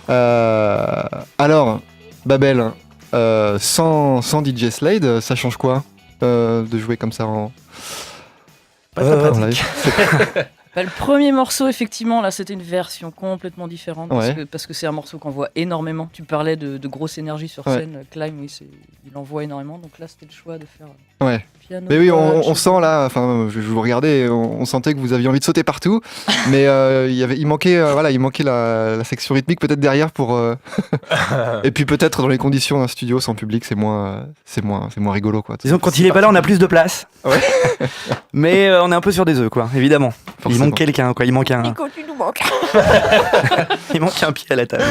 Alors, Babel, sans DJ Slade, ça change quoi de jouer comme ça en Pas très en pratique. live? Le premier morceau, effectivement, là, c'était une version complètement différente Ouais. parce que c'est un morceau qu'on voit énormément. Tu parlais de grosse énergie sur Ouais. scène. Climb, oui, il en voit énormément. Donc là, c'était le choix de faire Ouais. piano. Mais oui, on voix, sent là, enfin, je vous regardais, on sentait que vous aviez envie de sauter partout, mais il manquait la section rythmique peut-être derrière pour. Et puis peut-être dans les conditions d'un studio sans public, c'est moins rigolo quoi. Disons que quand il est pas là, on a plus de place. Ouais. Mais on est un peu sur des œufs, quoi, évidemment. Il Forcément. manque quelqu'un, quoi. Il manque un pied à la table.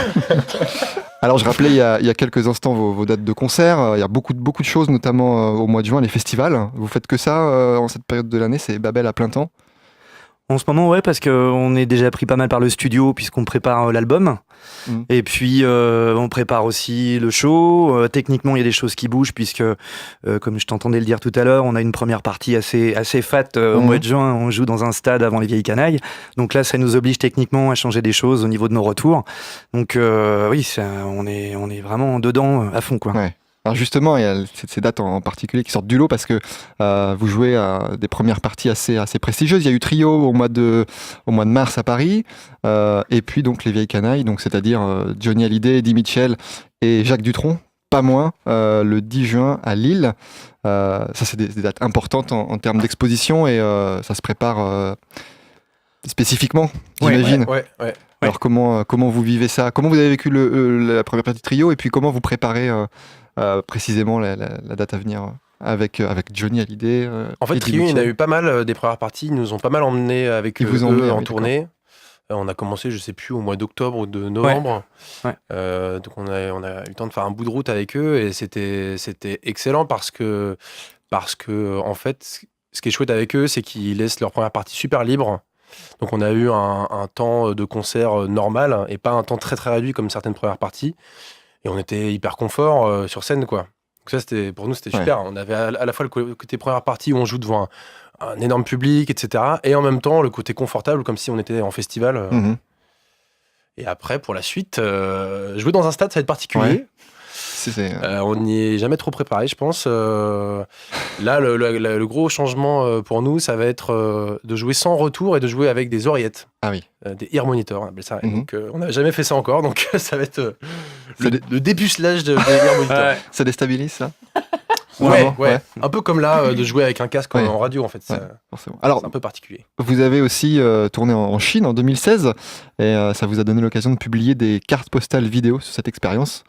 Alors je rappelais il y a quelques instants vos dates de concert. Il y a beaucoup de choses, notamment au mois de juin, les festivals. Vous faites que ça en cette période de l'année, c'est Babel à plein temps. En ce moment, ouais, parce qu'on est déjà pris pas mal par le studio, puisqu'on prépare l'album. Et puis, on prépare aussi le show. Techniquement, il y a des choses qui bougent, puisque, comme je t'entendais le dire tout à l'heure, on a une première partie assez fat au mois de juin. On joue dans un stade avant les Vieilles Canailles. Donc là, ça nous oblige techniquement à changer des choses au niveau de nos retours. Donc, oui, on est vraiment dedans à fond, quoi. Ouais. Alors justement, il y a ces dates en particulier qui sortent du lot parce que vous jouez à des premières parties assez prestigieuses. Il y a eu Trio au mois de mars à Paris, et puis donc les Vieilles Canailles, donc c'est-à-dire Johnny Hallyday, Eddie Mitchell et Jacques Dutronc, pas moins, le 10 juin à Lille. Ça, c'est des dates importantes en termes d'exposition et ça se prépare spécifiquement, j'imagine. Ouais. Alors comment vous vivez ça? Comment vous avez vécu la première partie de Trio et puis comment vous préparez précisément la date à venir avec Johnny Hallyday? En fait, Eddie Trio, il y en a Mitchell. eu pas mal des premières parties. Ils nous ont pas mal emmenés avec Ils vous ont eux emmenés, en oui, tournée. On a commencé, je sais plus, au mois d'octobre ou de novembre. Ouais. Donc on a eu le temps de faire un bout de route avec eux et c'était excellent parce que en fait, ce qui est chouette avec eux, c'est qu'ils laissent leur première partie super libre. Donc on a eu un temps de concert normal et pas un temps très très réduit comme certaines premières parties. Et on était hyper confort sur scène, quoi. Donc ça, pour nous, c'était super. On avait à la fois le côté première partie où on joue devant un énorme public, etc. Et en même temps, le côté confortable, comme si on était en festival. Mhm. Et après, pour la suite, jouer dans un stade, ça va être particulier. Ouais. On n'y est jamais trop préparé, je pense. Là, le gros changement pour nous, ça va être de jouer sans retour et de jouer avec des oreillettes. Ah oui. Des ear monitors, on appelle ça. Mhm. Donc, on n'avait jamais fait ça encore, donc ça va être le dépucelage des ear monitors. Ouais. Ça déstabilise ça? Ouais. Ouais. Un peu comme là, de jouer avec un casque Ouais. en radio, en fait. Ouais, forcément. Alors, C'est un peu particulier. vous avez aussi tourné en Chine en 2016 et ça vous a donné l'occasion de publier des cartes postales vidéo sur cette expérience.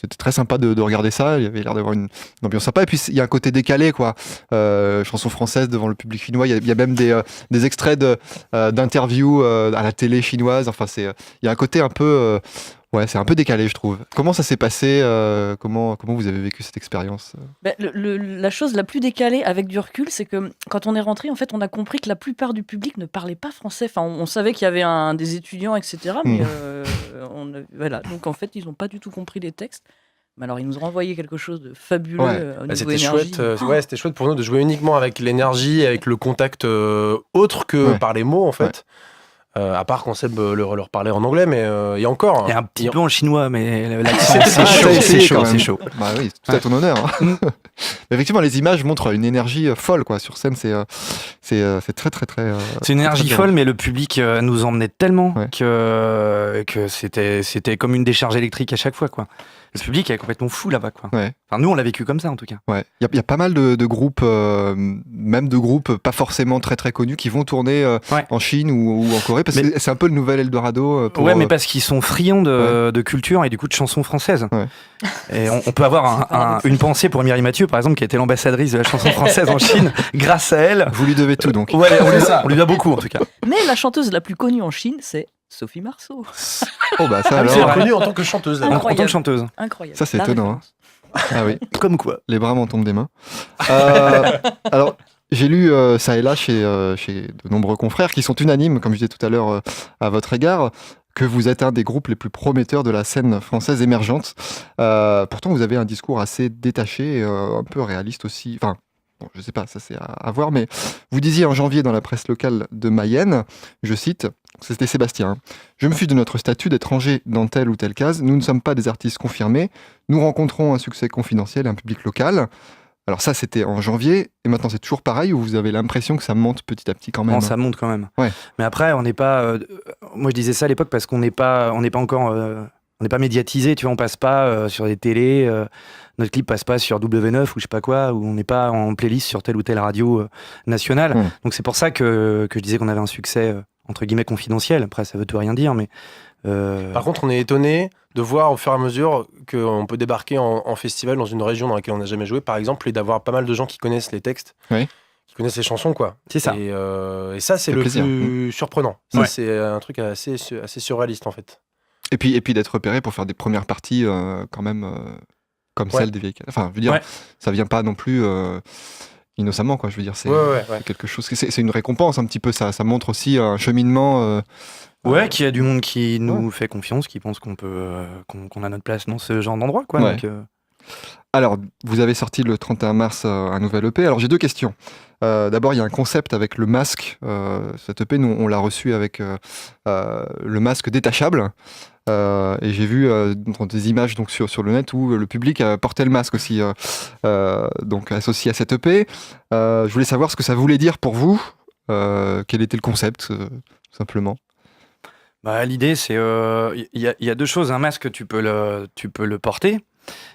C'était très sympa de regarder ça. Il y avait l'air d'avoir une ambiance sympa. Et puis, il y a un côté décalé, quoi. Chanson française devant le public chinois. Il y a même des extraits d'interviews à la télé chinoise. Enfin, il y a un côté un peu... ouais, c'est un peu décalé, je trouve. Comment ça s'est passé? Comment vous avez vécu cette expérience? La chose la plus décalée avec du recul, c'est que quand on est rentré, en fait, on a compris que la plupart du public ne parlait pas français. Enfin, on savait qu'il y avait des étudiants, etc. Mais voilà. Donc, en fait, ils n'ont pas du tout compris les textes. Mais alors, ils nous ont renvoyé quelque chose de fabuleux au niveau C'était énergie. chouette. C'était chouette pour nous de jouer uniquement avec l'énergie, avec le contact autre que par les mots, en fait. À part qu'on sait leur parler en anglais, mais il y a encore. Et un petit peu en chinois, mais l'accent, Ah, c'est chaud. Bah oui, c'est tout à ton honneur. Hein. Mais effectivement, les images montrent une énergie folle, quoi. Sur scène, c'est très, très, très. C'est une énergie très folle, mais le public nous emmenait tellement Ouais. que c'était comme une décharge électrique à chaque fois, quoi. Le public est complètement fou là-bas, quoi. Ouais. Enfin, nous, on l'a vécu comme ça, en tout cas. Ouais. Il y a pas mal de groupes, même de groupes pas forcément très, très connus, qui vont tourner en Chine ou en Corée, parce que c'est un peu le nouvel Eldorado. Ouais, mais parce qu'ils sont friands de culture et du coup de chansons françaises. Ouais. Et on peut avoir une pensée pour Mireille Mathieu, par exemple, qui a été l'ambassadrice de la chanson française en Chine. Grâce à elle, Vous lui devez tout, donc. ouais, on lui doit beaucoup, en tout cas. Mais la chanteuse la plus connue en Chine, c'est Sophie Marceau. Oh, bah ça C'est alors. reconnu en tant que chanteuse. En Incroyable. tant que chanteuse. Incroyable. Ça, c'est La étonnant, référence. Ah oui, Comme quoi. les bras m'en tombent des mains. Alors, j'ai lu ça et là chez de nombreux confrères qui sont unanimes, comme je disais tout à l'heure, à votre égard, que vous êtes un des groupes les plus prometteurs de la scène française émergente. Pourtant, vous avez un discours assez détaché, un peu réaliste aussi. Enfin, bon, je sais pas, ça c'est à voir, mais vous disiez en janvier dans la presse locale de Mayenne, je cite, c'était Sébastien, hein, je me fiche de notre statut d'étranger dans telle ou telle case, nous ne sommes pas des artistes confirmés, nous rencontrons un succès confidentiel et un public local. Alors ça, c'était en janvier, et maintenant c'est toujours pareil, ou vous avez l'impression que ça monte petit à petit quand même? Non, ça monte quand même. Ouais. Mais après, on n'est pas... moi, je disais ça à l'époque parce qu'on n'est pas encore... on n'est pas médiatisé, tu vois, on passe pas sur des télés, notre clip passe pas sur W9 ou je sais pas quoi, ou on n'est pas en playlist sur telle ou telle radio nationale. Donc c'est pour ça que je disais qu'on avait un succès entre guillemets confidentiel. Après, ça veut tout rien dire, mais... Par contre, on est étonné de voir au fur et à mesure qu'on peut débarquer en festival dans une région dans laquelle on n'a jamais joué, par exemple, et d'avoir pas mal de gens qui connaissent les textes, qui connaissent les chansons, quoi. C'est ça. Et ça, c'est le plaisir. plus surprenant. Ça, c'est un truc assez surréaliste, en fait. Et puis d'être repéré pour faire des premières parties quand même comme celle des vieilles... Enfin, je veux dire, ça vient pas non plus innocemment, quoi. Je veux dire, c'est quelque chose... C'est une récompense un petit peu, ça montre aussi un cheminement... qu'il y a du monde qui nous fait confiance, qui pense qu'on peut, qu'on a notre place dans ce genre d'endroit, quoi. Ouais. Donc, Alors, vous avez sorti le 31 mars un nouvel EP. Alors, j'ai deux questions. D'abord, il y a un concept avec le masque. Cet EP, nous, on l'a reçu avec le masque détachable. Et j'ai vu des images donc, sur le net où le public portait le masque aussi, donc associé à cet EP. Je voulais savoir ce que ça voulait dire pour vous. Quel était le concept, tout simplement? Bah, l'idée, c'est... Il y a deux choses. Un masque, tu peux le porter,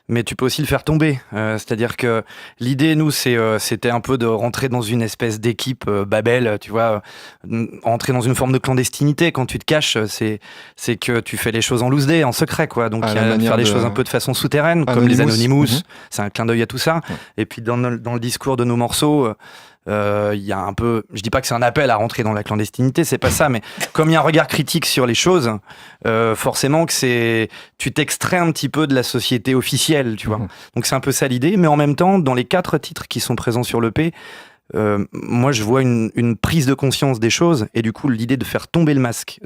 mais tu peux aussi le faire tomber. C'est-à-dire que l'idée, nous, c'était un peu de rentrer dans une espèce d'équipe Babel, tu vois, entrer dans une forme de clandestinité. Quand tu te caches, c'est que tu fais les choses en loose day, en secret, quoi. Donc, faire les choses un peu de façon souterraine, comme les Anonymous. C'est un clin d'œil à tout ça. Et puis, dans le discours de nos morceaux... il y a un peu, je dis pas que c'est un appel à rentrer dans la clandestinité, c'est pas ça, mais comme il y a un regard critique sur les choses, forcément que tu t'extrais un petit peu de la société officielle, tu vois. Donc c'est un peu ça l'idée, mais en même temps, dans les 4 titres qui sont présents sur l'EP, moi je vois une prise de conscience des choses, et du coup l'idée de faire tomber le masque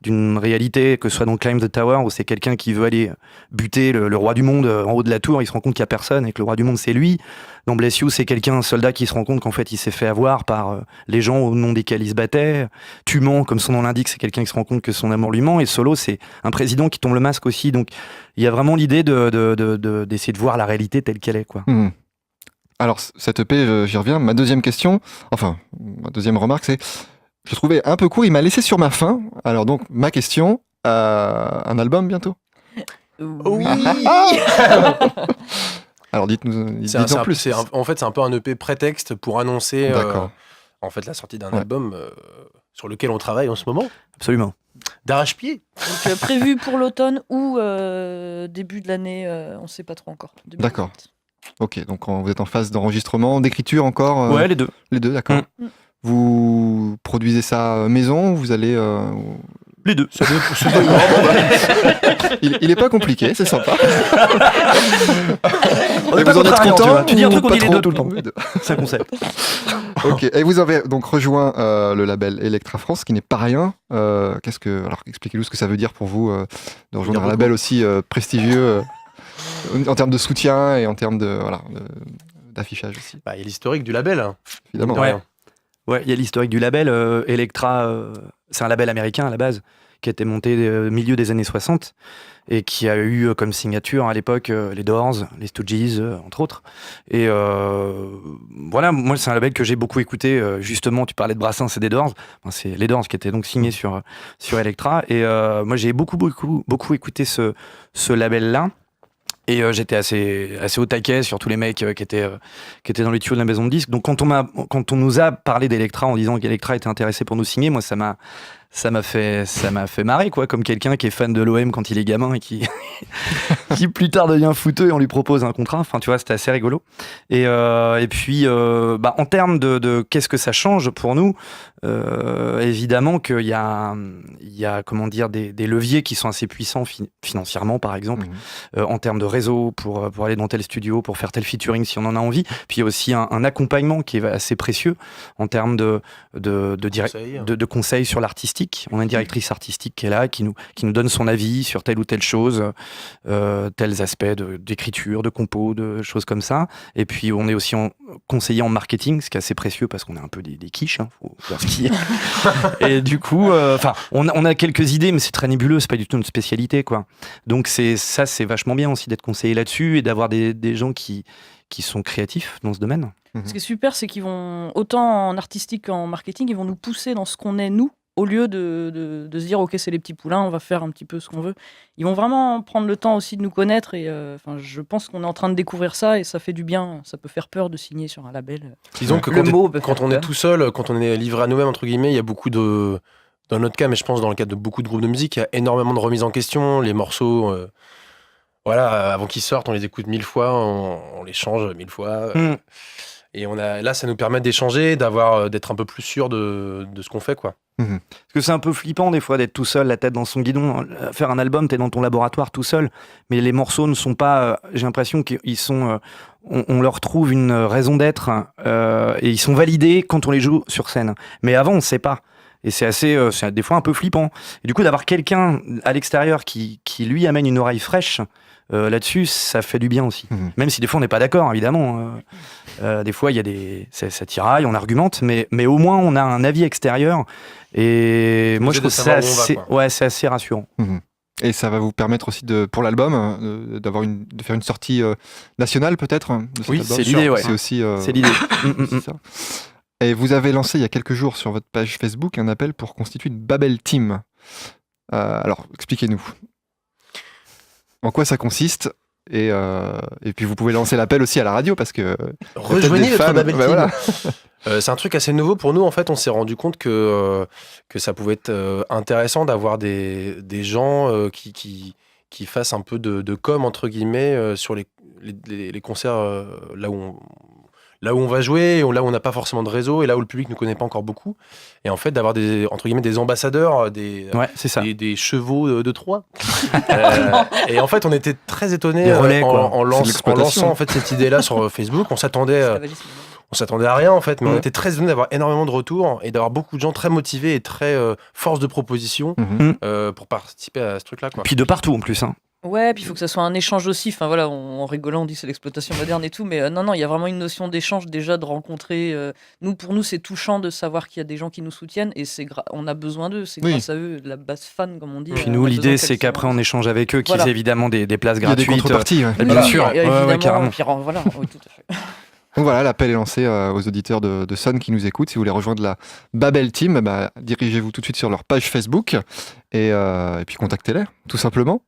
d'une réalité, que ce soit dans Climb the Tower, où c'est quelqu'un qui veut aller buter le roi du monde en haut de la tour, il se rend compte qu'il n'y a personne et que le roi du monde c'est lui. Dans Bless You, c'est un soldat qui se rend compte qu'en fait il s'est fait avoir par les gens au nom desquels il se battait. Tu mens, comme son nom l'indique, c'est quelqu'un qui se rend compte que son amour lui ment. Et Solo, c'est un président qui tombe le masque aussi. Donc il y a vraiment l'idée d'essayer de voir la réalité telle qu'elle est, quoi. Alors cette EP, j'y reviens. Ma deuxième remarque, c'est... Je le trouvais un peu court, il m'a laissé sur ma faim. Alors donc, ma question, un album bientôt? Oui. Alors dites-nous en plus. En fait, c'est un peu un EP prétexte pour annoncer en fait, la sortie d'un album sur lequel on travaille en ce moment. Absolument. D'arrache-pied. Donc, prévu pour l'automne ou début de l'année, on ne sait pas trop encore. 2020. D'accord. Ok, donc vous êtes en phase d'enregistrement, d'écriture encore Ouais, les deux. Les deux, d'accord. Vous produisez ça maison, vous allez... Les deux. Il est pas compliqué, c'est sympa. Et vous en êtes content? Tu dis un truc, on pas dit les trop, deux tout le temps. temps. C'est un concept. Ok, et vous avez donc rejoint le label Electra France, qui n'est pas rien. Alors expliquez-nous ce que ça veut dire pour vous de rejoindre un label aussi prestigieux en termes de soutien et en termes d'affichage aussi. Il y a l'historique du label, hein. Évidemment. Ouais, il y a l'historique du label. Electra, c'est un label américain à la base, qui a été monté au milieu des années 60 et qui a eu comme signature à l'époque les Doors, les Stooges, entre autres. Et voilà, moi c'est un label que j'ai beaucoup écouté. Justement, tu parlais de Brassens et des Doors. C'est les Doors qui étaient donc signés sur Electra. Et moi j'ai beaucoup écouté ce label-là. Et j'étais assez au taquet sur tous les mecs qui étaient dans les tuyaux de la maison de disques. Donc quand on nous a parlé d'Electra en disant qu'Electra était intéressé pour nous signer, moi ça m'a fait marrer, quoi, comme quelqu'un qui est fan de l'OM quand il est gamin et qui plus tard devient footeux et on lui propose un contrat. Enfin, tu vois, c'était assez rigolo. Et puis en termes de qu'est-ce que ça change pour nous, évidemment qu'il y a comment dire des leviers qui sont assez puissants financièrement, par exemple, en termes de réseau pour aller dans tel studio, pour faire tel featuring si on en a envie. Puis il y a aussi un accompagnement qui est assez précieux en termes de conseils sur l'artistique. On a une directrice artistique qui est là, qui nous donne son avis sur telle ou telle chose. tels aspects d'écriture, de compo, de choses comme ça. Et puis on est aussi conseiller en marketing, ce qui est assez précieux parce qu'on est un peu des quiches, faut voir ce qu'il y a. Et du coup, on a quelques idées, mais c'est très nébuleux, c'est pas du tout une spécialité, quoi. Donc c'est vachement bien aussi d'être conseillé là-dessus et d'avoir des gens qui sont créatifs dans ce domaine. Ce qui est super, c'est qu'ils vont, autant en artistique qu'en marketing, ils vont nous pousser dans ce qu'on est, nous, au lieu de se dire, ok, c'est les petits poulains, on va faire un petit peu ce qu'on veut. Ils vont vraiment prendre le temps aussi de nous connaître et je pense qu'on est en train de découvrir ça et ça fait du bien. Ça peut faire peur de signer sur un label. Disons que quand on est tout seul, quand on est livré à nous-mêmes, entre guillemets, il y a beaucoup de... Dans notre cas, mais je pense dans le cas de beaucoup de groupes de musique, il y a énormément de remises en question. Les morceaux, avant qu'ils sortent, on les écoute 1000 fois, on les change 1000 fois. Et là, ça nous permet d'échanger, d'être un peu plus sûr de ce qu'on fait, quoi. Parce que c'est un peu flippant des fois d'être tout seul, la tête dans son guidon. Faire un album, t'es dans ton laboratoire tout seul, mais les morceaux ne sont pas. J'ai l'impression qu'ils sont. On leur trouve une raison d'être et ils sont validés quand on les joue sur scène. Mais avant, on sait pas. Et c'est des fois un peu flippant. Et du coup, d'avoir quelqu'un à l'extérieur qui lui amène une oreille fraîche là-dessus, ça fait du bien aussi. Même si des fois on n'est pas d'accord, évidemment. Des fois, il y a ça tiraille, on argumente, mais au moins on a un avis extérieur. Et moi, je trouve que c'est assez rassurant. Et ça va vous permettre aussi pour l'album de faire une sortie nationale peut-être de cet album. C'est l'idée. Ouais. C'est aussi. C'est l'idée. C'est ça. Et vous avez lancé il y a quelques jours sur votre page Facebook un appel pour constituer une Babel Team. Alors, expliquez-nous. En quoi ça consiste et puis vous pouvez lancer l'appel aussi à la radio parce que... Rejoignez notre Babel Team. Voilà. C'est un truc assez nouveau pour nous. En fait, on s'est rendu compte que ça pouvait être intéressant d'avoir des gens qui fassent un peu de com, entre guillemets, sur les concerts là où on va jouer, là où on n'a pas forcément de réseau et là où le public ne connaît pas encore beaucoup. Et en fait, d'avoir entre guillemets des ambassadeurs, des chevaux de Troie. Et en fait, on était très étonnés en lançant en fait, cette idée-là sur Facebook. On s'attendait à rien en fait, mais on était très étonnés d'avoir énormément de retours et d'avoir beaucoup de gens très motivés et très force de proposition pour participer à ce truc-là, quoi. Puis de partout en plus. Ouais, puis il faut que ça soit un échange aussi. Enfin voilà, en rigolant, on dit c'est l'exploitation moderne et tout, mais non, il y a vraiment une notion d'échange déjà, de rencontrer. Pour nous, c'est touchant de savoir qu'il y a des gens qui nous soutiennent et on a besoin d'eux. C'est grâce à eux, de la base fan, comme on dit. Puis nous, l'idée, c'est qu'après, on échange avec eux, qu'ils aient évidemment des places gratuites. Il y a des contreparties. Bien sûr, carrément. Puis, voilà, oui, tout à fait. Donc voilà, l'appel est lancé aux auditeurs de Sun qui nous écoutent. Si vous voulez rejoindre la Babel Team, dirigez-vous tout de suite sur leur page Facebook et puis contactez-les, tout simplement.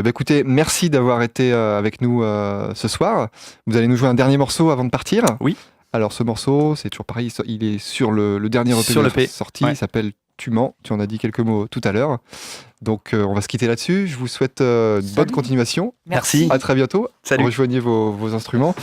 Écoutez, merci d'avoir été avec nous ce soir. Vous allez nous jouer un dernier morceau avant de partir. Oui. Alors ce morceau, c'est toujours pareil, il est sur le dernier EP sorti, il s'appelle Tu mens, tu en as dit quelques mots tout à l'heure. Donc on va se quitter là-dessus. Je vous souhaite une bonne continuation. Merci. À très bientôt. Salut. Rejoignez vos instruments.